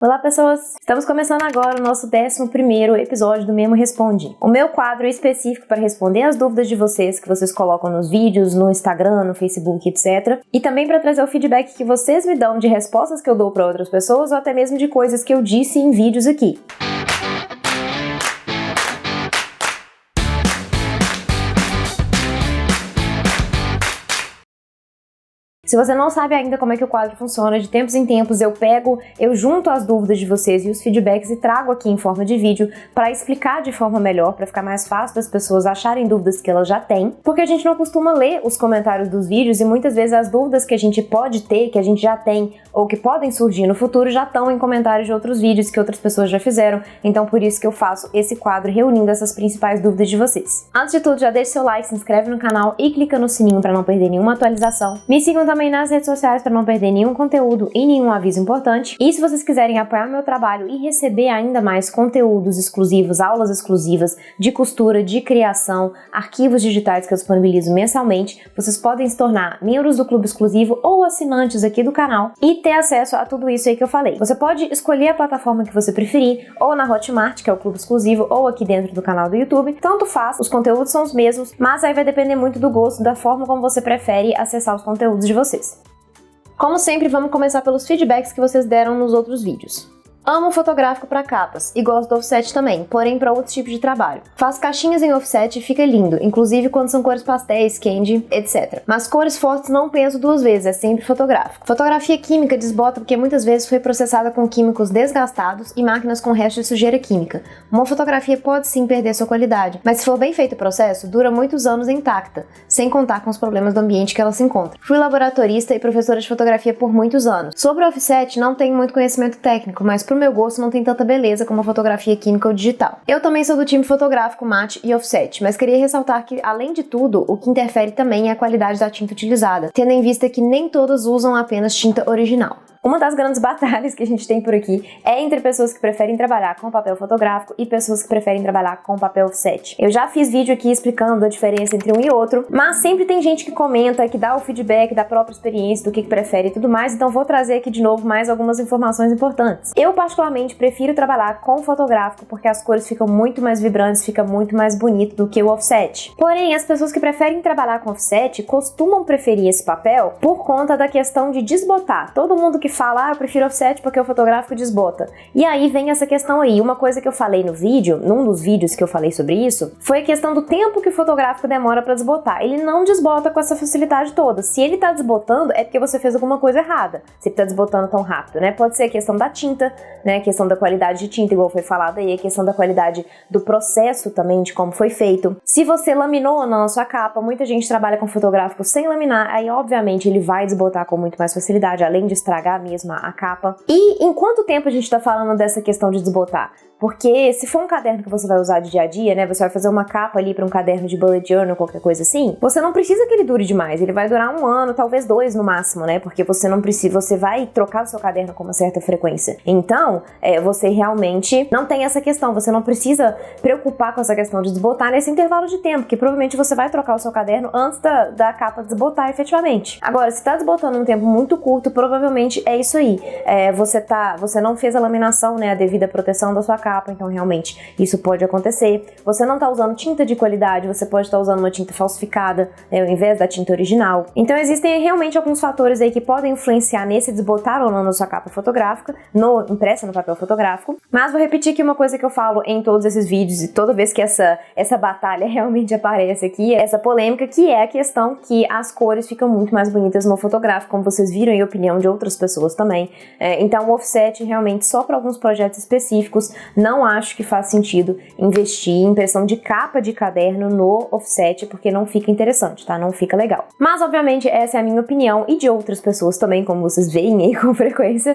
Olá pessoas, estamos começando agora o nosso 11º episódio do Memo Responde. O meu quadro específico para responder as dúvidas de vocês que vocês colocam nos vídeos, no Instagram, no Facebook, etc. E também para trazer o feedback que vocês me dão de respostas que eu dou para outras pessoas ou até mesmo de coisas que eu disse em vídeos aqui. Se você não sabe ainda como é que o quadro funciona, de tempos em tempos eu junto as dúvidas de vocês e os feedbacks e trago aqui em forma de vídeo para explicar de forma melhor, para ficar mais fácil das pessoas acharem dúvidas que elas já têm, porque a gente não costuma ler os comentários dos vídeos e muitas vezes as dúvidas que a gente pode ter, que a gente já tem ou que podem surgir no futuro já estão em comentários de outros vídeos que outras pessoas já fizeram, então por isso que eu faço esse quadro reunindo essas principais dúvidas de vocês. Antes de tudo, já deixa seu like, se inscreve no canal e clica no sininho para não perder nenhuma atualização. Me sigam também nas redes sociais para não perder nenhum conteúdo e nenhum aviso importante. E se vocês quiserem apoiar meu trabalho e receber ainda mais conteúdos exclusivos, aulas exclusivas de costura, de criação, arquivos digitais que eu disponibilizo mensalmente, vocês podem se tornar membros do clube exclusivo ou assinantes aqui do canal e ter acesso a tudo isso aí que eu falei. Você pode escolher a plataforma que você preferir, ou na Hotmart, que é o clube exclusivo, ou aqui dentro do canal do YouTube. Tanto faz, os conteúdos são os mesmos, mas aí vai depender muito do gosto, da forma como você prefere acessar os conteúdos de vocês. Como sempre, vamos começar pelos feedbacks que vocês deram nos outros vídeos. Amo fotográfico para capas e gosto do offset também, porém para outros tipos de trabalho. Faço caixinhas em offset e fica lindo, inclusive quando são cores pastéis, candy, etc. Mas cores fortes não penso duas vezes, é sempre fotográfico. Fotografia química desbota porque muitas vezes foi processada com químicos desgastados e máquinas com resto de sujeira química. Uma fotografia pode sim perder sua qualidade, mas se for bem feito o processo, dura muitos anos intacta, sem contar com os problemas do ambiente que ela se encontra. Fui laboratorista e professora de fotografia por muitos anos. Sobre o offset, não tenho muito conhecimento técnico, mas pro meu gosto não tem tanta beleza como a fotografia química ou digital. Eu também sou do time fotográfico mate e offset, mas queria ressaltar que, além de tudo, o que interfere também é a qualidade da tinta utilizada, tendo em vista que nem todas usam apenas tinta original. Uma das grandes batalhas que a gente tem por aqui é entre pessoas que preferem trabalhar com papel fotográfico e pessoas que preferem trabalhar com papel offset. Eu já fiz vídeo aqui explicando a diferença entre um e outro, mas sempre tem gente que comenta, que dá o feedback da própria experiência, do que prefere e tudo mais, então vou trazer aqui de novo mais algumas informações importantes. Eu particularmente prefiro trabalhar com fotográfico porque as cores ficam muito mais vibrantes, fica muito mais bonito do que o offset. Porém, as pessoas que preferem trabalhar com offset costumam preferir esse papel por conta da questão de desbotar. Todo mundo que fala, eu prefiro offset porque o fotográfico desbota. E aí vem essa questão aí. Uma coisa que eu falei no vídeo, num dos vídeos que eu falei sobre isso, foi a questão do tempo que o fotográfico demora para desbotar. Ele não desbota com essa facilidade toda. Se ele tá desbotando, é porque você fez alguma coisa errada. Se ele tá desbotando tão rápido, né? Pode ser a questão da tinta, né? A questão da qualidade de tinta, igual foi falado aí, a questão da qualidade do processo também, de como foi feito. Se você laminou ou não a sua capa, muita gente trabalha com fotográfico sem laminar, aí obviamente ele vai desbotar com muito mais facilidade, além de estragar mesmo a capa. E em quanto tempo a gente tá falando dessa questão de desbotar? Porque se for um caderno que você vai usar de dia a dia, né, você vai fazer uma capa ali para um caderno de bullet journal, qualquer coisa assim, você não precisa que ele dure demais, ele vai durar 1 ano, talvez 2 no máximo, né, porque você não precisa, você vai trocar o seu caderno com uma certa frequência. Então, você realmente não tem essa questão, você não precisa preocupar com essa questão de desbotar nesse intervalo de tempo, que provavelmente você vai trocar o seu caderno antes da capa desbotar efetivamente. Agora, se tá desbotando em um tempo muito curto, provavelmente é isso aí, você não fez a laminação, né, a devida proteção da sua capa, então realmente isso pode acontecer. Você não está usando tinta de qualidade, você pode estar usando uma tinta falsificada, né, ao invés da tinta original. Então existem realmente alguns fatores aí que podem influenciar nesse desbotar ou não na sua capa fotográfica, impressa no papel fotográfico. Mas vou repetir aqui uma coisa que eu falo em todos esses vídeos e toda vez que essa batalha realmente aparece aqui, essa polêmica, que é a questão que as cores ficam muito mais bonitas no fotográfico, como vocês viram em opinião de outras pessoas também. Então o offset realmente só para alguns projetos específicos. Não acho que faz sentido investir em impressão de capa de caderno no offset, porque não fica interessante, tá? Não fica legal. Mas, obviamente, essa é a minha opinião e de outras pessoas também, como vocês veem aí com frequência.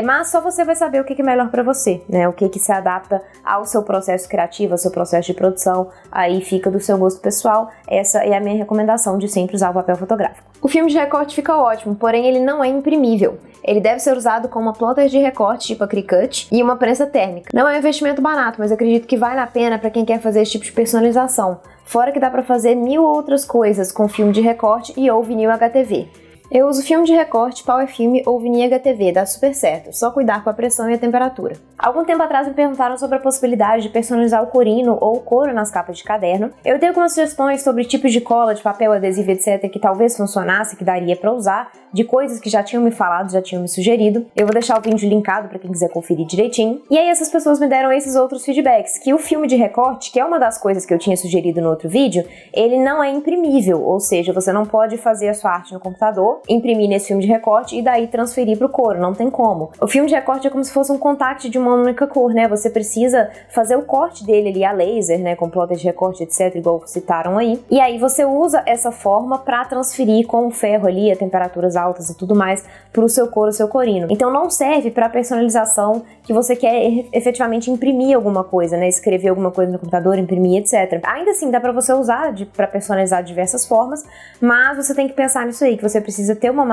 Mas só você vai saber o que é melhor pra você, né? O que se adapta ao seu processo criativo, ao seu processo de produção. Aí fica do seu gosto pessoal. Essa é a minha recomendação de sempre usar o papel fotográfico. O filme de recorte fica ótimo, porém ele não é imprimível. Ele deve ser usado com uma plotter de recorte tipo a Cricut e uma prensa térmica. Não é um investimento barato, mas acredito que vale a pena para quem quer fazer esse tipo de personalização. Fora que dá para fazer 1000 outras coisas com filme de recorte e ou vinil HTV. Eu uso filme de recorte, Power Film ou Vini HTV, dá super certo, só cuidar com a pressão e a temperatura. Algum tempo atrás me perguntaram sobre a possibilidade de personalizar o corino ou o couro nas capas de caderno. Eu tenho algumas sugestões sobre tipos de cola, de papel adesivo, etc, que talvez funcionasse, que daria pra usar, de coisas que já tinham me falado, já tinham me sugerido. Eu vou deixar o vídeo linkado pra quem quiser conferir direitinho. E aí essas pessoas me deram esses outros feedbacks, que o filme de recorte, que é uma das coisas que eu tinha sugerido no outro vídeo, ele não é imprimível, ou seja, você não pode fazer a sua arte no computador, imprimir nesse filme de recorte e daí transferir pro couro, não tem como. O filme de recorte é como se fosse um contact de uma única cor, né? Você precisa fazer o corte dele ali a laser, né? Com plotter de recorte, etc, igual citaram aí. E aí você usa essa forma pra transferir com o ferro ali, a temperaturas altas e tudo mais, pro seu couro, seu corino. Então não serve pra personalização que você quer efetivamente imprimir alguma coisa, né? Escrever alguma coisa no computador, imprimir, etc. Ainda assim, dá pra você usar pra personalizar de diversas formas, mas você tem que pensar nisso aí, que você precisa ter uma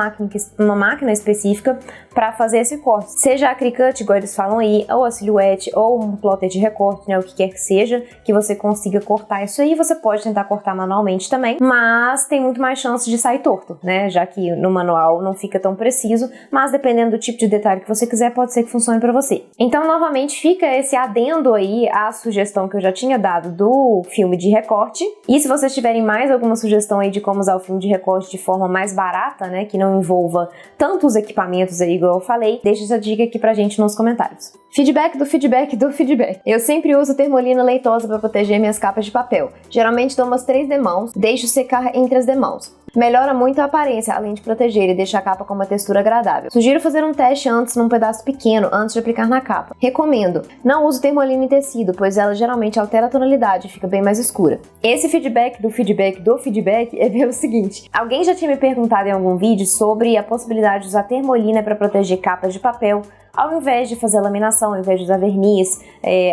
máquina específica para fazer esse corte. Seja a Cricut, igual eles falam aí, ou a Silhouette, ou um plotter de recorte, né, o que quer que seja, que você consiga cortar isso aí. Você pode tentar cortar manualmente também, mas tem muito mais chance de sair torto, né, já que no manual não fica tão preciso, mas dependendo do tipo de detalhe que você quiser, pode ser que funcione para você. Então, novamente, fica esse adendo aí à sugestão que eu já tinha dado do filme de recorte. E se vocês tiverem mais alguma sugestão aí de como usar o filme de recorte de forma mais barata, né, que não envolva tantos equipamentos aí, igual eu falei, deixa essa dica aqui pra gente nos comentários. Feedback do feedback do feedback. Eu sempre uso termolina leitosa para proteger minhas capas de papel. Geralmente dou umas 3 demãos, deixo secar entre as demãos. Melhora muito a aparência, além de proteger e deixar a capa com uma textura agradável. Sugiro fazer um teste antes num pedaço pequeno, antes de aplicar na capa. Recomendo. Não uso termolina em tecido, pois ela geralmente altera a tonalidade e fica bem mais escura. Esse feedback do feedback do feedback é pelo seguinte. Alguém já tinha me perguntado em algum vídeo sobre a possibilidade de usar termolina para proteger capas de papel, ao invés de fazer laminação, ao invés de usar verniz,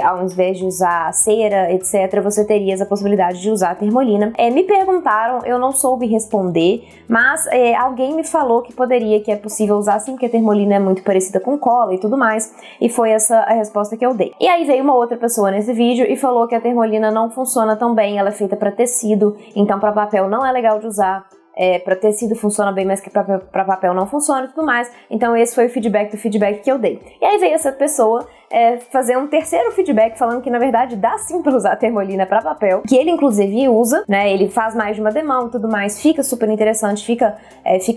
ao invés de usar cera, etc., você teria essa possibilidade de usar a termolina. Me perguntaram, eu não soube responder, mas alguém me falou que poderia, que é possível usar sim, porque a termolina é muito parecida com cola e tudo mais, e foi essa a resposta que eu dei. E aí veio uma outra pessoa nesse vídeo e falou que a termolina não funciona tão bem, ela é feita para tecido, então para papel não é legal de usar. Para tecido funciona bem, mas que para papel não funciona e tudo mais. Então esse foi o feedback do feedback que eu dei. E aí veio essa pessoa fazer um terceiro feedback falando que na verdade dá sim para usar a termolina para papel, que ele inclusive usa, né? Ele faz mais de uma demão e tudo mais, fica super interessante, fica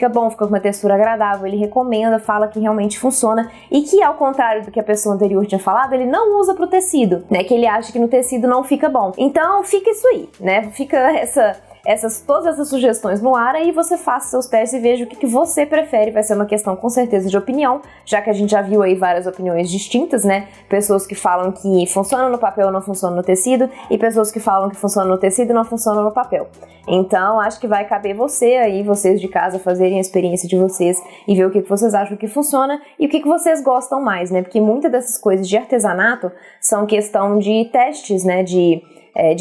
bom, fica com uma textura agradável, ele recomenda, fala que realmente funciona e que ao contrário do que a pessoa anterior tinha falado, ele não usa pro tecido, né? Que ele acha que no tecido não fica bom. Então fica isso aí, né? Fica todas essas sugestões no ar, aí você faça seus testes e veja o que você prefere. Vai ser uma questão com certeza de opinião, já que a gente já viu aí várias opiniões distintas, né? Pessoas que falam que funciona no papel e não funciona no tecido, e pessoas que falam que funciona no tecido e não funciona no papel. Então, acho que vai caber você aí, vocês de casa, fazerem a experiência de vocês e ver o que vocês acham que funciona e o que vocês gostam mais, né? Porque muitas dessas coisas de artesanato são questão de testes, né? De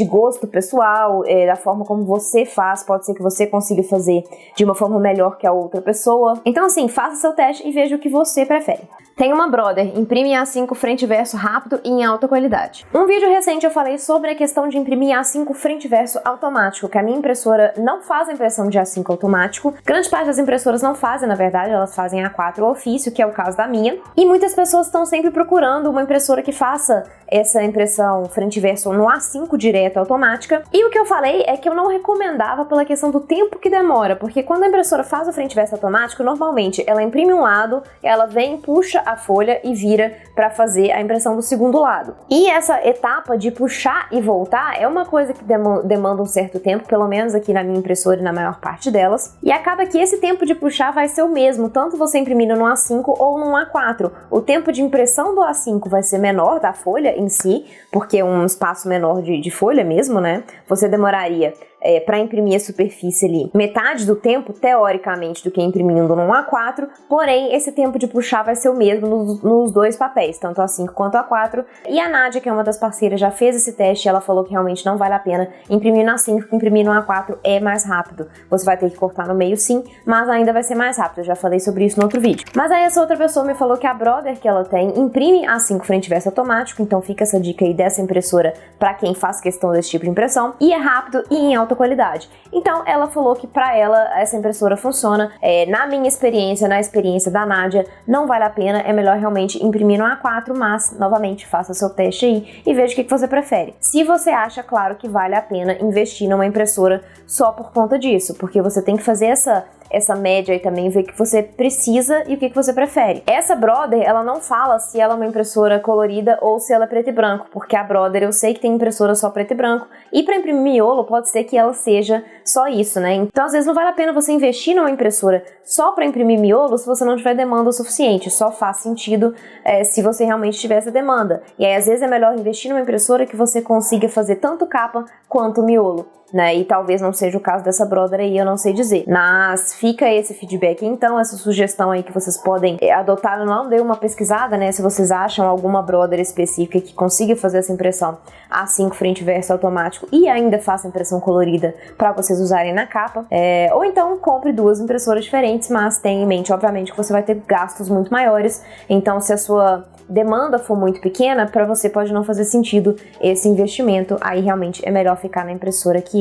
gosto pessoal, da forma como você faz, pode ser que você consiga fazer de uma forma melhor que a outra pessoa. Então assim, faça seu teste e veja o que você prefere. Tem uma Brother, imprime A5 frente e verso rápido e em alta qualidade. Um vídeo recente eu falei sobre a questão de imprimir A5 frente e verso automático, que a minha impressora não faz a impressão de A5 automático. Grande parte das impressoras não fazem, na verdade, elas fazem A4 ofício, que é o caso da minha. E muitas pessoas estão sempre procurando uma impressora que faça essa impressão frente e verso no A5 direto automática. E o que eu falei é que eu não recomendava pela questão do tempo que demora, porque quando a impressora faz o frente e verso automático, normalmente ela imprime um lado, ela vem, puxa a folha e vira para fazer a impressão do segundo lado. E essa etapa de puxar e voltar é uma coisa que demanda um certo tempo, pelo menos aqui na minha impressora e na maior parte delas. E acaba que esse tempo de puxar vai ser o mesmo, tanto você imprimindo no A5 ou no A4. O tempo de impressão do A5 vai ser menor da folha em si, porque é um espaço menor de folha mesmo, né? Você demoraria para imprimir a superfície ali metade do tempo, teoricamente, do que imprimindo num A4, porém esse tempo de puxar vai ser o mesmo nos dois papéis, tanto A5 quanto A4. E a Nádia, que é uma das parceiras, já fez esse teste e ela falou que realmente não vale a pena imprimir no A5, que imprimir no A4 é mais rápido. Você vai ter que cortar no meio sim, mas ainda vai ser mais rápido, eu já falei sobre isso no outro vídeo. Mas aí essa outra pessoa me falou que a Brother que ela tem imprime A5 frente e verso automático, então fica essa dica aí dessa impressora para quem faz questão desse tipo de impressão, e é rápido e em alta alta qualidade. Então ela falou que para ela essa impressora funciona. Na minha experiência, na experiência da Nádia, não vale a pena, é melhor realmente imprimir no A4, mas novamente faça seu teste aí e veja o que você prefere. Se você acha, claro, que vale a pena investir numa impressora só por conta disso, porque você tem que fazer essa média aí também, ver o que você precisa e o que você prefere. Essa Brother, ela não fala se ela é uma impressora colorida ou se ela é preto e branco, porque a Brother eu sei que tem impressora só preto e branco, e para imprimir miolo pode ser que ela seja só isso, né? Então às vezes não vale a pena você investir numa impressora só para imprimir miolo se você não tiver demanda o suficiente, só faz sentido se você realmente tiver essa demanda. E aí às vezes é melhor investir numa impressora que você consiga fazer tanto capa quanto miolo, né? E talvez não seja o caso dessa Brother aí, eu não sei dizer. Mas fica esse feedback, então, essa sugestão aí que vocês podem adotar. Eu não dei uma pesquisada, né? Se vocês acham alguma Brother específica que consiga fazer essa impressão A5 frente e verso automático e ainda faça impressão colorida para vocês usarem na capa. Ou então compre duas impressoras diferentes, mas tenha em mente, obviamente, que você vai ter gastos muito maiores. Então, se a sua demanda for muito pequena, para você pode não fazer sentido esse investimento. Aí realmente é melhor ficar na impressora que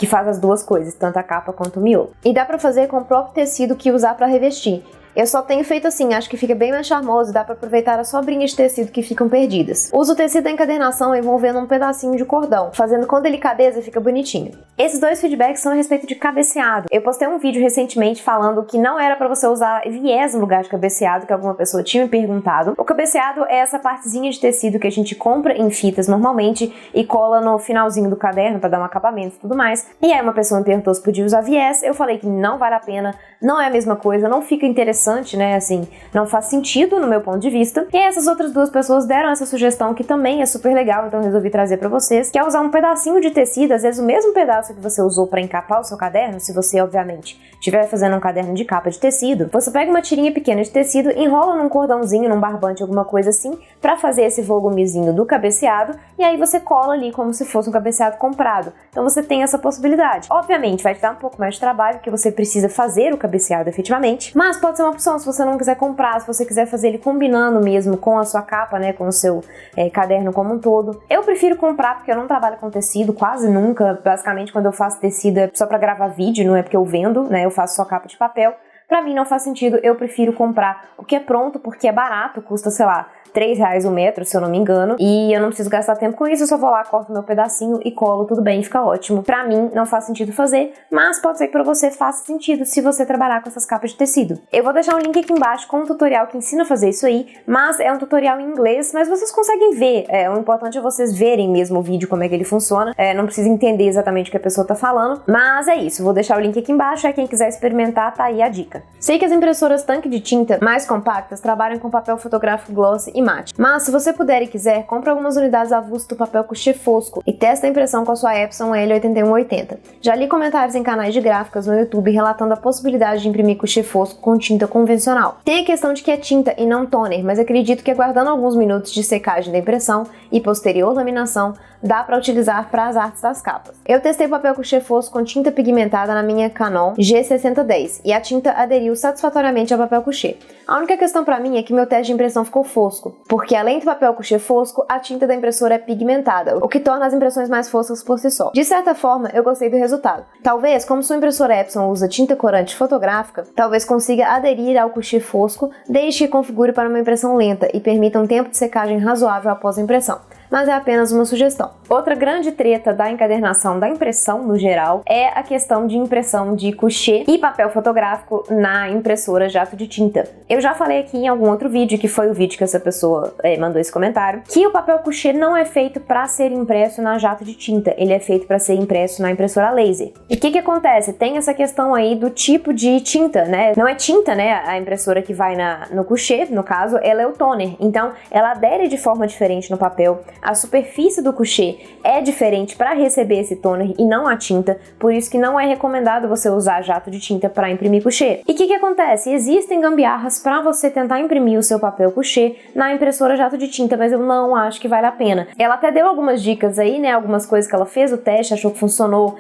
faz as duas coisas, tanto a capa quanto o miolo. E dá para fazer com o próprio tecido que usar para revestir. Eu só tenho feito assim, acho que fica bem mais charmoso, dá pra aproveitar as sobrinhas de tecido que ficam perdidas. Uso o tecido da encadernação envolvendo um pedacinho de cordão, fazendo com delicadeza, fica bonitinho. Esses dois feedbacks são a respeito de cabeceado. Eu postei um vídeo recentemente falando que não era pra você usar viés no lugar de cabeceado, que alguma pessoa tinha me perguntado. O cabeceado é essa partezinha de tecido que a gente compra em fitas normalmente e cola no finalzinho do caderno pra dar um acabamento e tudo mais. E aí uma pessoa me perguntou se podia usar viés, eu falei que não vale a pena, não é a mesma coisa, não fica interessante, né, assim, não faz sentido no meu ponto de vista. E essas outras duas pessoas deram essa sugestão que também é super legal, então eu resolvi trazer pra vocês, que é usar um pedacinho de tecido, às vezes o mesmo pedaço que você usou pra encapar o seu caderno, se você, obviamente, estiver fazendo um caderno de capa de tecido, você pega uma tirinha pequena de tecido, enrola num cordãozinho, num barbante, alguma coisa assim, pra fazer esse volumezinho do cabeceado, e aí você cola ali como se fosse um cabeceado comprado. Então você tem essa possibilidade. Obviamente, vai te dar um pouco mais de trabalho, porque você precisa fazer o cabeceado efetivamente, mas pode ser uma opção se você não quiser comprar, se você quiser fazer ele combinando mesmo com a sua capa, né, com o seu caderno como um todo. Eu prefiro comprar porque eu não trabalho com tecido quase nunca, basicamente quando eu faço tecido é só pra gravar vídeo, não é porque eu vendo, né, eu faço só capa de papel. Pra mim não faz sentido, eu prefiro comprar o que é pronto porque é barato, custa, sei lá, R$3 o metro, se eu não me engano, e eu não preciso gastar tempo com isso, eu só vou lá, corto meu pedacinho e colo, tudo bem, fica ótimo. Pra mim, não faz sentido fazer, mas pode ser que pra você faça sentido se você trabalhar com essas capas de tecido. Eu vou deixar um link aqui embaixo com um tutorial que ensina a fazer isso aí, mas é um tutorial em inglês, mas vocês conseguem ver, o importante é vocês verem mesmo o vídeo, como é que ele funciona, não precisa entender exatamente o que a pessoa tá falando, mas é isso, vou deixar o link aqui embaixo, aí quem quiser experimentar, tá aí a dica. Sei que as impressoras tanque de tinta mais compactas trabalham com papel fotográfico gloss e mate. Mas se você puder e quiser, compre algumas unidades avulsas do papel couché fosco e testa a impressão com a sua Epson L8180. Já li comentários em canais de gráficas no YouTube relatando a possibilidade de imprimir couché fosco com tinta convencional. Tem a questão de que é tinta e não toner, mas acredito que aguardando alguns minutos de secagem da impressão e posterior laminação, dá para utilizar para as artes das capas. Eu testei papel couché fosco com tinta pigmentada na minha Canon G6010 e a tinta aderiu satisfatoriamente ao papel couché. A única questão para mim é que meu teste de impressão ficou fosco, porque além do papel couché fosco, a tinta da impressora é pigmentada, o que torna as impressões mais foscas por si só. De certa forma, eu gostei do resultado. Talvez, como sua impressora Epson usa tinta corante fotográfica, talvez consiga aderir ao couché fosco desde que configure para uma impressão lenta e permita um tempo de secagem razoável após a impressão. Mas é apenas uma sugestão. Outra grande treta da encadernação, da impressão no geral, é a questão de impressão de couché e papel fotográfico na impressora jato de tinta. Eu já falei aqui em algum outro vídeo, que foi o vídeo que essa pessoa mandou esse comentário, que o papel couché não é feito para ser impresso na jato de tinta, ele é feito para ser impresso na impressora laser. E o que acontece? Tem essa questão aí do tipo de tinta, né? Não é tinta, né? A impressora que vai no couché, no caso, ela é o toner. Então, ela adere de forma diferente no papel. A superfície do couché é diferente para receber esse toner e não a tinta, por isso que não é recomendado você usar jato de tinta para imprimir couché. E o que acontece? Existem gambiarras para você tentar imprimir o seu papel couché na impressora jato de tinta, mas eu não acho que vale a pena. Ela até deu algumas dicas aí, né? Algumas coisas que ela fez o teste, achou que funcionou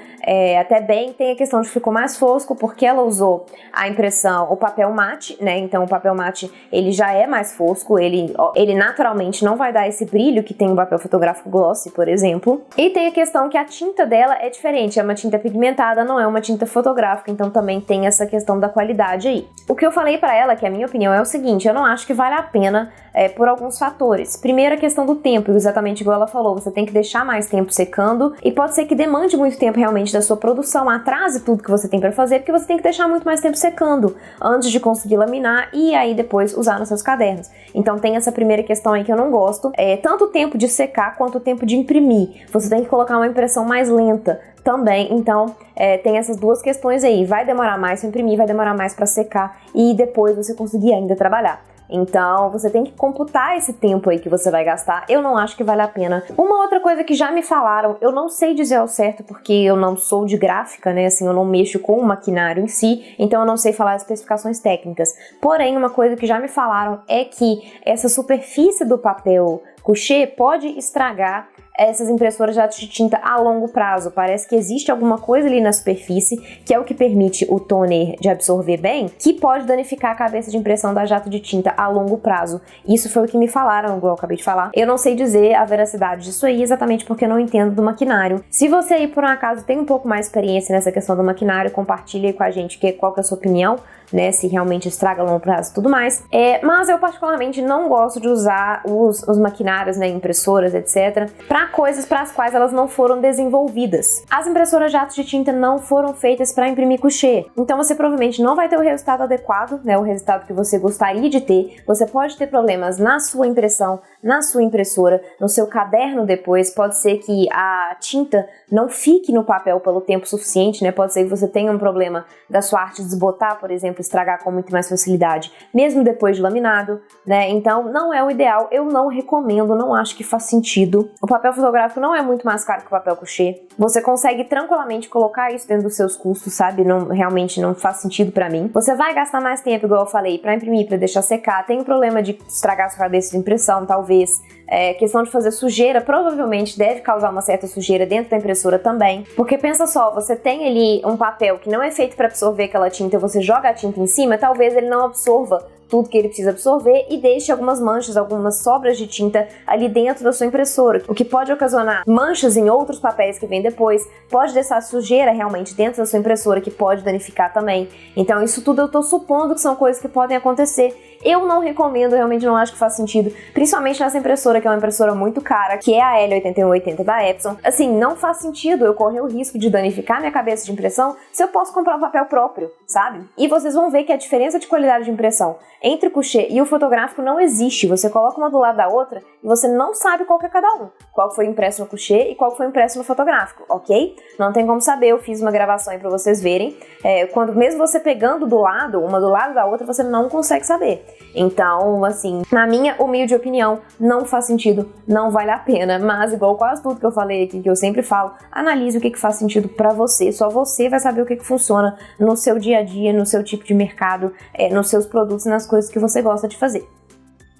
até bem. Tem a questão de que ficou mais fosco porque ela usou a impressão, o papel mate, né? Então o papel mate ele já é mais fosco, ele naturalmente não vai dar esse brilho que tem o papel fotográfico glossy, por exemplo. E tem a questão que a tinta dela é diferente, é uma tinta pigmentada, não é uma tinta fotográfica, então também tem essa questão da qualidade aí. O que eu falei pra ela, que a minha opinião é o seguinte, eu não acho que vale a pena por alguns fatores. Primeiro, a questão do tempo, exatamente igual ela falou, você tem que deixar mais tempo secando e pode ser que demande muito tempo realmente da sua produção, atrase tudo que você tem pra fazer, porque você tem que deixar muito mais tempo secando antes de conseguir laminar e aí depois usar nos seus cadernos. Então tem essa primeira questão aí que eu não gosto, tanto o tempo de secar quanto o tempo de imprimir. Você tem que colocar uma impressão mais lenta também, então tem essas duas questões aí, vai demorar mais para imprimir, vai demorar mais para secar e depois você conseguir ainda trabalhar. Então, você tem que computar esse tempo aí que você vai gastar. Eu não acho que vale a pena. Uma outra coisa que já me falaram, eu não sei dizer ao certo porque eu não sou de gráfica, né? Assim, eu não mexo com o maquinário em si, então eu não sei falar as especificações técnicas. Porém, uma coisa que já me falaram é que essa superfície do papel couché pode estragar essas impressoras de tinta a longo prazo. Parece que existe alguma coisa ali na superfície, que é o que permite o toner de absorver bem, que pode danificar a cabeça de impressão da jato de tinta a longo prazo. Isso foi o que me falaram, igual eu acabei de falar. Eu não sei dizer a veracidade disso aí, exatamente porque eu não entendo do maquinário. Se você aí, por um acaso, tem um pouco mais de experiência nessa questão do maquinário, compartilhe aí com a gente qual que é a sua opinião, né, se realmente estraga a longo prazo e tudo mais. Mas eu particularmente não gosto de usar os maquinários, né, impressoras, etc., para coisas para as quais elas não foram desenvolvidas. As impressoras jatos de tinta não foram feitas para imprimir couché, então você provavelmente não vai ter o resultado adequado, né, o resultado que você gostaria de ter. Você pode ter problemas na sua impressão, na sua impressora, no seu caderno depois. Pode ser que a tinta não fique no papel pelo tempo suficiente, né? Pode ser que você tenha um problema da sua arte desbotar, por exemplo, estragar com muito mais facilidade, mesmo depois de laminado, né? Então, não é o ideal, eu não recomendo, não acho que faz sentido. O papel fotográfico não é muito mais caro que o papel couché. Você consegue tranquilamente colocar isso dentro dos seus custos, sabe? Realmente não faz sentido pra mim. Você vai gastar mais tempo, igual eu falei, pra imprimir, pra deixar secar. Tem o problema de estragar a sua cabeça de impressão, talvez. Questão de fazer sujeira, provavelmente deve causar uma certa sujeira dentro da impressora também, porque pensa só, você tem ali um papel que não é feito para absorver aquela tinta, você joga a tinta em cima, talvez ele não absorva tudo que ele precisa absorver e deixe algumas manchas, algumas sobras de tinta ali dentro da sua impressora, o que pode ocasionar manchas em outros papéis que vêm depois, pode deixar sujeira realmente dentro da sua impressora, que pode danificar também. Então isso tudo eu tô supondo que são coisas que podem acontecer. Eu não recomendo, realmente não acho que faz sentido, principalmente nessa impressora, que é uma impressora muito cara, que é a L8180 da Epson. Assim, não faz sentido eu correr o risco de danificar minha cabeça de impressão se eu posso comprar um papel próprio, sabe? E vocês vão ver que a diferença de qualidade de impressão entre o couché e o fotográfico não existe. Você coloca uma do lado da outra e você não sabe qual que é cada um. Qual foi impresso no couché e qual foi impresso no fotográfico, ok? Não tem como saber, eu fiz uma gravação aí pra vocês verem. Quando mesmo você pegando do lado, uma do lado da outra, você não consegue saber. Então, assim, na minha humilde opinião, não faz sentido, não vale a pena. Mas, igual quase tudo que eu falei aqui, que eu sempre falo, analise o que faz sentido pra você. Só você vai saber o que funciona no seu dia a dia, no seu tipo de mercado, nos seus produtos e nas coisas que você gosta de fazer.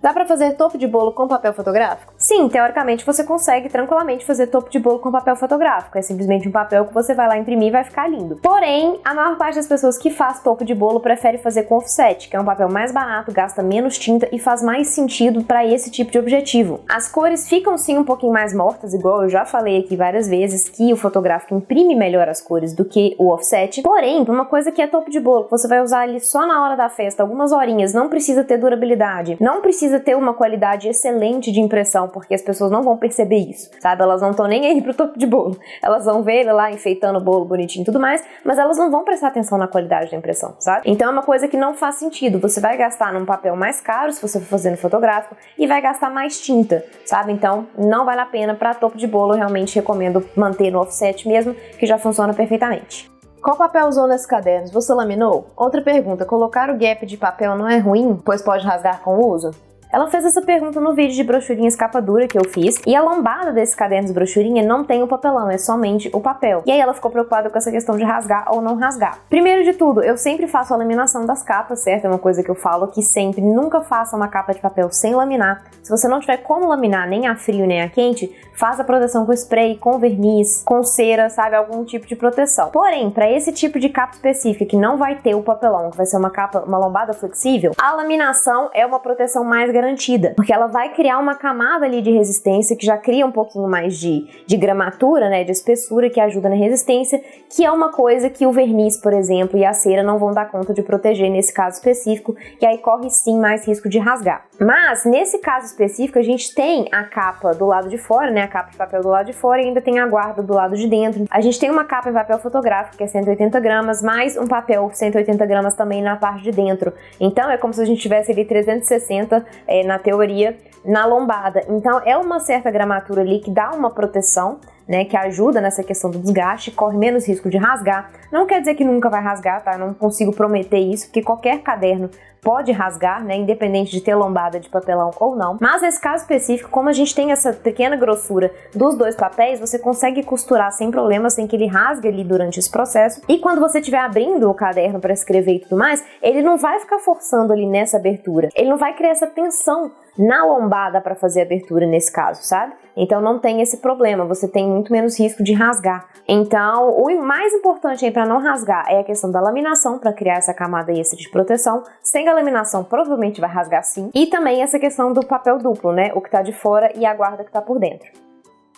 Dá pra fazer topo de bolo com papel fotográfico? Sim, teoricamente você consegue tranquilamente fazer topo de bolo com papel fotográfico. É simplesmente um papel que você vai lá imprimir e vai ficar lindo. Porém, a maior parte das pessoas que faz topo de bolo prefere fazer com offset, que é um papel mais barato, gasta menos tinta e faz mais sentido para esse tipo de objetivo. As cores ficam sim um pouquinho mais mortas, igual eu já falei aqui várias vezes, que o fotográfico imprime melhor as cores do que o offset. Porém, uma coisa que é topo de bolo, que você vai usar ali só na hora da festa, algumas horinhas, não precisa ter durabilidade, não precisa ter uma qualidade excelente de impressão, porque as pessoas não vão perceber isso, sabe? Elas não estão nem aí pro topo de bolo. Elas vão ver ele lá enfeitando o bolo bonitinho e tudo mais, mas elas não vão prestar atenção na qualidade da impressão, sabe? Então é uma coisa que não faz sentido. Você vai gastar num papel mais caro, se você for fazer no fotográfico, e vai gastar mais tinta, sabe? Então não vale a pena. Para topo de bolo, eu realmente recomendo manter no offset mesmo, que já funciona perfeitamente. Qual papel usou nesses cadernos? Você laminou? Outra pergunta, colocar o gap de papel não é ruim, pois pode rasgar com o uso? Ela fez essa pergunta no vídeo de brochurinhas capa dura que eu fiz, e a lombada desses cadernos brochurinha não tem o papelão, é somente o papel. E aí ela ficou preocupada com essa questão de rasgar ou não rasgar. Primeiro de tudo, eu sempre faço a laminação das capas, certo? É uma coisa que eu falo que sempre, nunca faça uma capa de papel sem laminar. Se você não tiver como laminar nem a frio nem a quente, faça a proteção com spray, com verniz, com cera, sabe? Algum tipo de proteção. Porém, para esse tipo de capa específica que não vai ter o papelão, que vai ser uma capa, uma lombada flexível, a laminação é uma proteção mais garantida. garantida, porque ela vai criar uma camada ali de resistência que já cria um pouquinho mais de gramatura, né, de espessura, que ajuda na resistência, que é uma coisa que o verniz, por exemplo, e a cera não vão dar conta de proteger nesse caso específico, e aí corre sim mais risco de rasgar. Mas nesse caso específico a gente tem a capa do lado de fora, né, a capa de papel do lado de fora, e ainda tem a guarda do lado de dentro. A gente tem uma capa em papel fotográfico que é 180 gramas, mais um papel 180 gramas também na parte de dentro. Então é como se a gente tivesse ali 360 na teoria, na lombada. Então é uma certa gramatura ali que dá uma proteção, né, que ajuda nessa questão do desgaste, corre menos risco de rasgar. Não quer dizer que nunca vai rasgar, tá? Eu não consigo prometer isso, porque qualquer caderno pode rasgar, né, independente de ter lombada de papelão ou não. Mas nesse caso específico, como a gente tem essa pequena grossura dos dois papéis, você consegue costurar sem problema, sem que ele rasgue ali durante esse processo. E quando você estiver abrindo o caderno para escrever e tudo mais, ele não vai ficar forçando ali nessa abertura. Ele não vai criar essa tensão na lombada para fazer a abertura nesse caso, sabe? Então não tem esse problema, você tem muito menos risco de rasgar. Então o mais importante aí para não rasgar é a questão da laminação, para criar essa camada extra de proteção. Sem a laminação provavelmente vai rasgar sim. E também essa questão do papel duplo, né? O que tá de fora e a guarda que tá por dentro.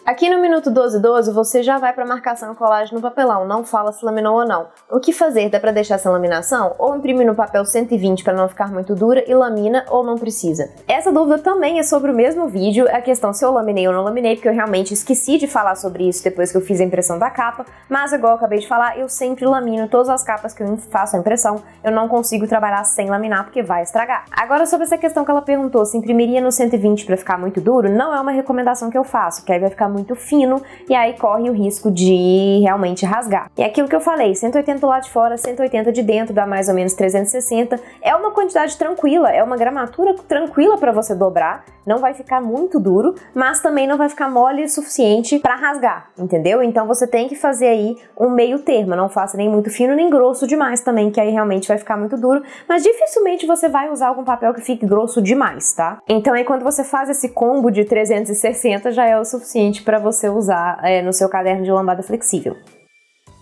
Aqui no minuto 12:12 você já vai para marcação e colagem no papelão, não fala se laminou ou não. O que fazer? Dá para deixar essa laminação? Ou imprimir no papel 120 para não ficar muito dura e lamina ou não precisa? Essa dúvida também é sobre o mesmo vídeo, a questão se eu laminei ou não laminei, porque eu realmente esqueci de falar sobre isso depois que eu fiz a impressão da capa, mas igual eu acabei de falar, eu sempre lamino todas as capas que eu faço a impressão, eu não consigo trabalhar sem laminar porque vai estragar. Agora sobre essa questão que ela perguntou, se imprimiria no 120 para ficar muito duro, não é uma recomendação que eu faço, que aí vai ficar muito fino e aí corre o risco de realmente rasgar. E aquilo que eu falei, 180 do lado de fora, 180 de dentro, dá mais ou menos 360. É uma quantidade tranquila, é uma gramatura tranquila para você dobrar, não vai ficar muito duro, mas também não vai ficar mole o suficiente para rasgar, entendeu? Então você tem que fazer aí um meio termo, não faça nem muito fino nem grosso demais também, que aí realmente vai ficar muito duro, mas dificilmente você vai usar algum papel que fique grosso demais, tá? Então aí quando você faz esse combo de 360 já é o suficiente para você usar no seu caderno de lombada flexível.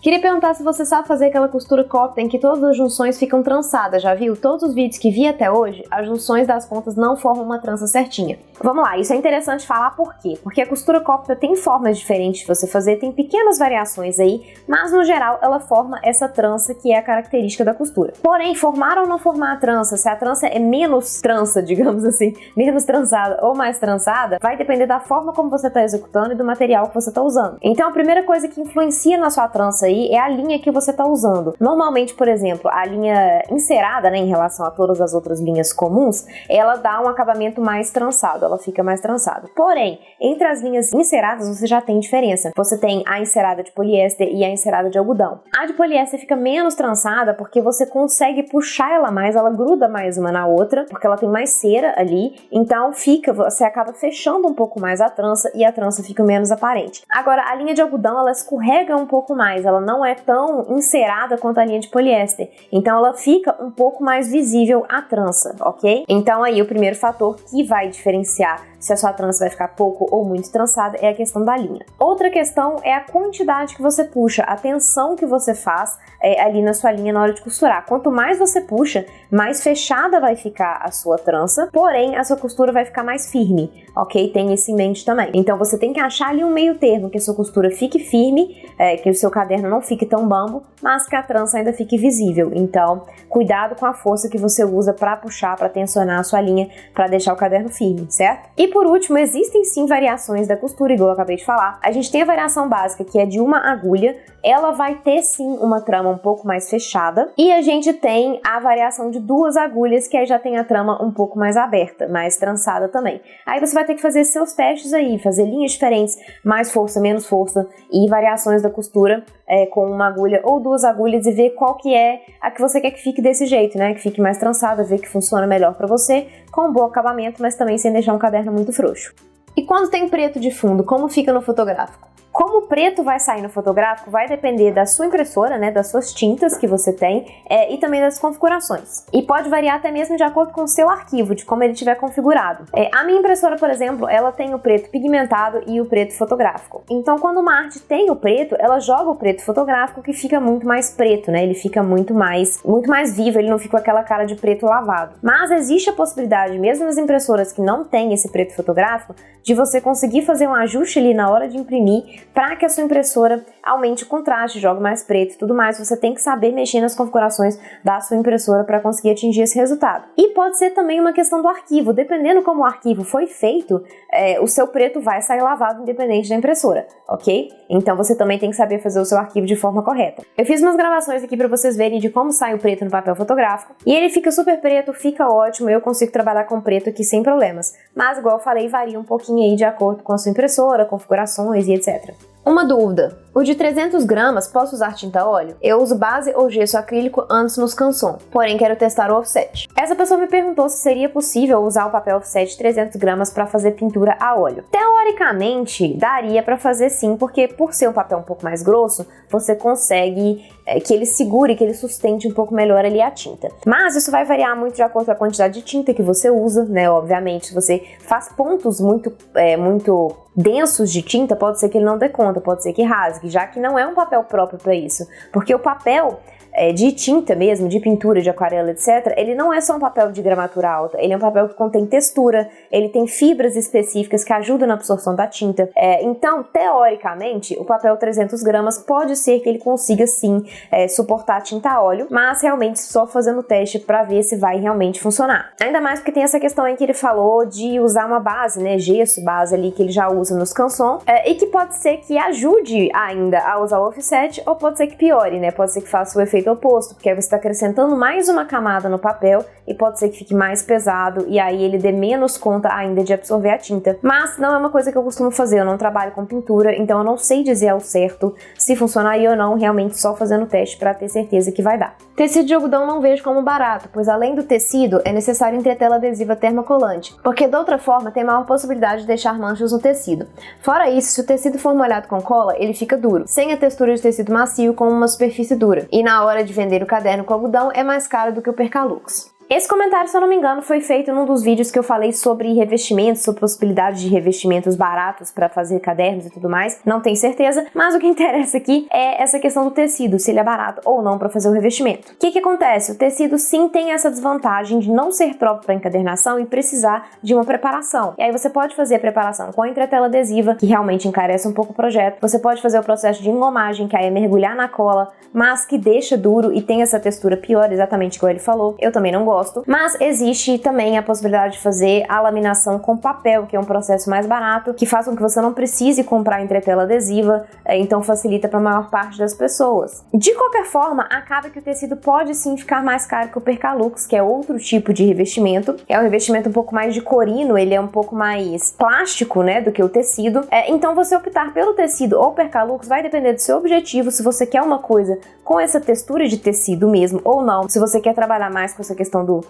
Queria perguntar se você sabe fazer aquela costura cópita em que todas as junções ficam trançadas, já viu? Todos os vídeos que vi até hoje, as junções das pontas não formam uma trança certinha. Vamos lá, isso é interessante falar por quê? Porque a costura cópita tem formas diferentes de você fazer, tem pequenas variações aí, mas no geral ela forma essa trança que é a característica da costura. Porém, formar ou não formar a trança, se a trança é menos trança, digamos assim, menos trançada ou mais trançada, vai depender da forma como você está executando e do material que você está usando. Então a primeira coisa que influencia na sua trança aí é a linha que você está usando. Normalmente, por exemplo, a linha encerada, né, em relação a todas as outras linhas comuns, ela dá um acabamento mais trançado, ela fica mais trançada. Porém, entre as linhas enceradas você já tem diferença. Você tem a encerada de poliéster e a encerada de algodão. A de poliéster fica menos trançada porque você consegue puxar ela mais, ela gruda mais uma na outra, porque ela tem mais cera ali, então você acaba fechando um pouco mais a trança e a trança fica menos aparente. Agora, a linha de algodão, ela escorrega um pouco mais, ela não é tão encerada quanto a linha de poliéster, então ela fica um pouco mais visível a trança, ok? Então aí o primeiro fator que vai diferenciar se a sua trança vai ficar pouco ou muito trançada é a questão da linha. Outra questão é a quantidade que você puxa, a tensão que você faz ali na sua linha na hora de costurar. Quanto mais você puxa, mais fechada vai ficar a sua trança, porém a sua costura vai ficar mais firme, ok? Tem isso em mente também. Então você tem que achar ali um meio termo, que a sua costura fique firme, que o seu caderno não fique tão bambo, mas que a trança ainda fique visível. Então, cuidado com a força que você usa para puxar, para tensionar a sua linha, para deixar o caderno firme, certo? E por último, existem sim variações da costura, igual eu acabei de falar. A gente tem a variação básica, que é de uma agulha, ela vai ter sim uma trama um pouco mais fechada, e a gente tem a variação de duas agulhas, que aí já tem a trama um pouco mais aberta, mais trançada também. Aí você vai ter que fazer seus testes aí, fazer linhas diferentes, mais força, menos força, e variações da costura com uma agulha ou duas agulhas, e ver qual que é a que você quer que fique desse jeito, né? Que fique mais trançada, ver que funciona melhor para você, com um bom acabamento, mas também sem deixar um caderno muito frouxo. E quando tem preto de fundo, como fica no fotográfico? Como o preto vai sair no fotográfico vai depender da sua impressora, né, das suas tintas que você tem e também das configurações. E pode variar até mesmo de acordo com o seu arquivo, de como ele estiver configurado. A minha impressora, por exemplo, ela tem o preto pigmentado e o preto fotográfico. Então, quando uma arte tem o preto, ela joga o preto fotográfico que fica muito mais preto, né? Ele fica muito mais vivo, ele não fica com aquela cara de preto lavado. Mas existe a possibilidade, mesmo nas impressoras que não tem esse preto fotográfico, de você conseguir fazer um ajuste ali na hora de imprimir para que a sua impressora aumente o contraste, jogue mais preto e tudo mais. Você tem que saber mexer nas configurações da sua impressora para conseguir atingir esse resultado. E pode ser também uma questão do arquivo. Dependendo como o arquivo foi feito, o seu preto vai sair lavado independente da impressora, ok? Então você também tem que saber fazer o seu arquivo de forma correta. Eu fiz umas gravações aqui para vocês verem de como sai o preto no papel fotográfico e ele fica super preto, fica ótimo, eu consigo trabalhar com preto aqui sem problemas. Mas, igual eu falei, varia um pouquinho aí de acordo com a sua impressora, configurações e etc. Uma dúvida, o de 300 gramas posso usar tinta óleo? Eu uso base ou gesso acrílico antes nos Canson, porém quero testar o offset. Essa pessoa me perguntou se seria possível usar o papel offset de 300 gramas para fazer pintura a óleo. Teoricamente, daria para fazer sim, porque por ser um papel um pouco mais grosso, você consegue que ele segure, que ele sustente um pouco melhor ali a tinta. Mas isso vai variar muito de acordo com a quantidade de tinta que você usa, né? Obviamente, se você faz pontos muito densos de tinta, pode ser que ele não dê conta, pode ser que rasgue, já que não é um papel próprio para isso. Porque o papel de tinta mesmo, de pintura, de aquarela, etc., ele não é só um papel de gramatura alta, ele é um papel que contém textura, ele tem fibras específicas que ajudam na absorção da tinta. Então, teoricamente, o papel 300 gramas pode ser que ele consiga sim suportar a tinta a óleo, mas realmente só fazendo o teste para ver se vai realmente funcionar. Ainda mais porque tem essa questão aí que ele falou de usar uma base, né, gesso, base ali que ele já usa nos Canson, e que pode ser que ajude ainda a usar o offset, ou pode ser que piore, né, pode ser que faça o efeito oposto, porque aí você está acrescentando mais uma camada no papel e pode ser que fique mais pesado e aí ele dê menos conta ainda de absorver a tinta. Mas não é uma coisa que eu costumo fazer, eu não trabalho com pintura, então eu não sei dizer ao certo se funcionaria ou não, realmente só fazendo o teste para ter certeza que vai dar. Tecido de algodão não vejo como barato, pois além do tecido é necessário entretela adesiva termocolante, porque de outra forma tem maior possibilidade de deixar manchas no tecido. Fora isso, se o tecido for molhado com cola, ele fica duro, sem a textura de tecido macio com uma superfície dura, e na hora de vender o caderno com algodão é mais caro do que o Percalux. Esse comentário, se eu não me engano, foi feito num dos vídeos que eu falei sobre revestimentos, sobre possibilidade de revestimentos baratos para fazer cadernos e tudo mais. Não tenho certeza, mas o que interessa aqui é essa questão do tecido, se ele é barato ou não para fazer o revestimento. O que acontece? O tecido sim tem essa desvantagem de não ser próprio para encadernação e precisar de uma preparação. E aí você pode fazer a preparação com a entretela adesiva, que realmente encarece um pouco o projeto. Você pode fazer o processo de engomagem, que aí é mergulhar na cola, mas que deixa duro e tem essa textura pior, exatamente igual ele falou. Eu também não gosto. Mas existe também a possibilidade de fazer a laminação com papel, que é um processo mais barato, que faz com que você não precise comprar entretela adesiva, então facilita para a maior parte das pessoas. De qualquer forma, acaba que o tecido pode sim ficar mais caro que o Percalux, que é outro tipo de revestimento. É um revestimento um pouco mais de corino, ele é um pouco mais plástico, né, do que o tecido. Então você optar pelo tecido ou Percalux vai depender do seu objetivo, se você quer uma coisa com essa textura de tecido mesmo ou não, se você quer trabalhar mais com essa questão do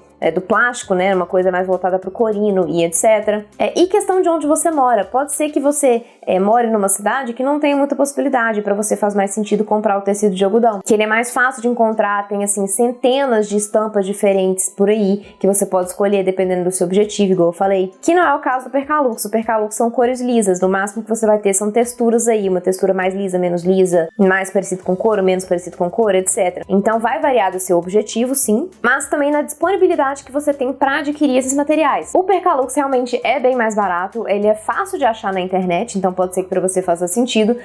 plástico, né, uma coisa mais voltada para o corino e etc. E questão de onde você mora, pode ser que você more numa cidade que não tenha muita possibilidade, para você faz mais sentido comprar o tecido de algodão, que ele é mais fácil de encontrar, tem assim centenas de estampas diferentes por aí, que você pode escolher dependendo do seu objetivo, igual eu falei, que não é o caso do Percalux. O Percalux são cores lisas, no máximo que você vai ter são texturas aí, uma textura mais lisa, menos lisa, mais parecido com couro, menos parecido com couro, etc. Então vai variar do seu objetivo, sim, mas também na disponibilidade que você tem para adquirir esses materiais. O Percalux realmente é bem mais barato, ele é fácil de achar na internet, então pode ser que para você faça sentido,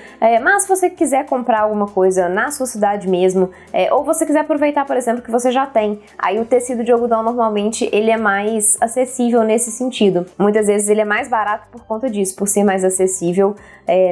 mas se você quiser comprar alguma coisa na sua cidade mesmo, ou você quiser aproveitar, por exemplo, que você já tem, aí o tecido de algodão normalmente ele é mais acessível nesse sentido. Muitas vezes ele é mais barato por conta disso, por ser mais acessível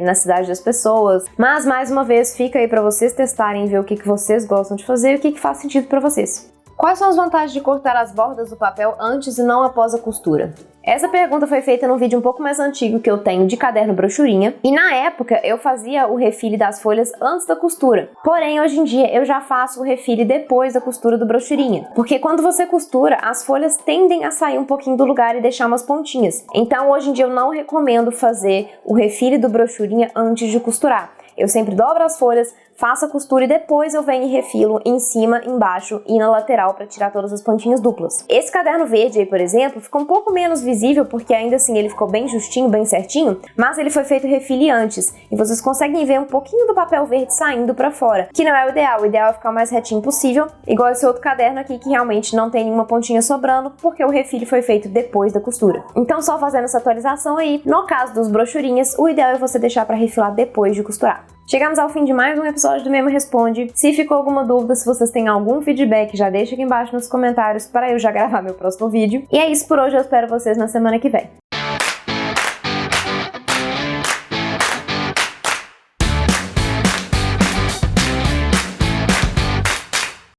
na cidade das pessoas. Mas mais uma vez fica aí para vocês testarem e ver o que vocês gostam de fazer e o que faz sentido para vocês. Quais são as vantagens de cortar as bordas do papel antes e não após a costura? Essa pergunta foi feita num vídeo um pouco mais antigo que eu tenho de caderno brochurinha, e na época eu fazia o refile das folhas antes da costura. Porém, hoje em dia eu já faço o refile depois da costura do brochurinha, porque quando você costura, as folhas tendem a sair um pouquinho do lugar e deixar umas pontinhas. Então, hoje em dia eu não recomendo fazer o refile do brochurinha antes de costurar. Eu sempre dobro as folhas, faço a costura e depois eu venho e refilo em cima, embaixo e na lateral para tirar todas as pontinhas duplas. Esse caderno verde aí, por exemplo, ficou um pouco menos visível porque ainda assim ele ficou bem justinho, bem certinho, mas ele foi feito refile antes e vocês conseguem ver um pouquinho do papel verde saindo para fora, que não é o ideal é ficar o mais retinho possível, igual esse outro caderno aqui que realmente não tem nenhuma pontinha sobrando porque o refile foi feito depois da costura. Então, só fazendo essa atualização aí, no caso dos brochurinhas, o ideal é você deixar para refilar depois de costurar. Chegamos ao fim de mais um episódio do Memo Responde. Se ficou alguma dúvida, se vocês têm algum feedback, já deixa aqui embaixo nos comentários para eu já gravar meu próximo vídeo. E é isso por hoje, eu espero vocês na semana que vem.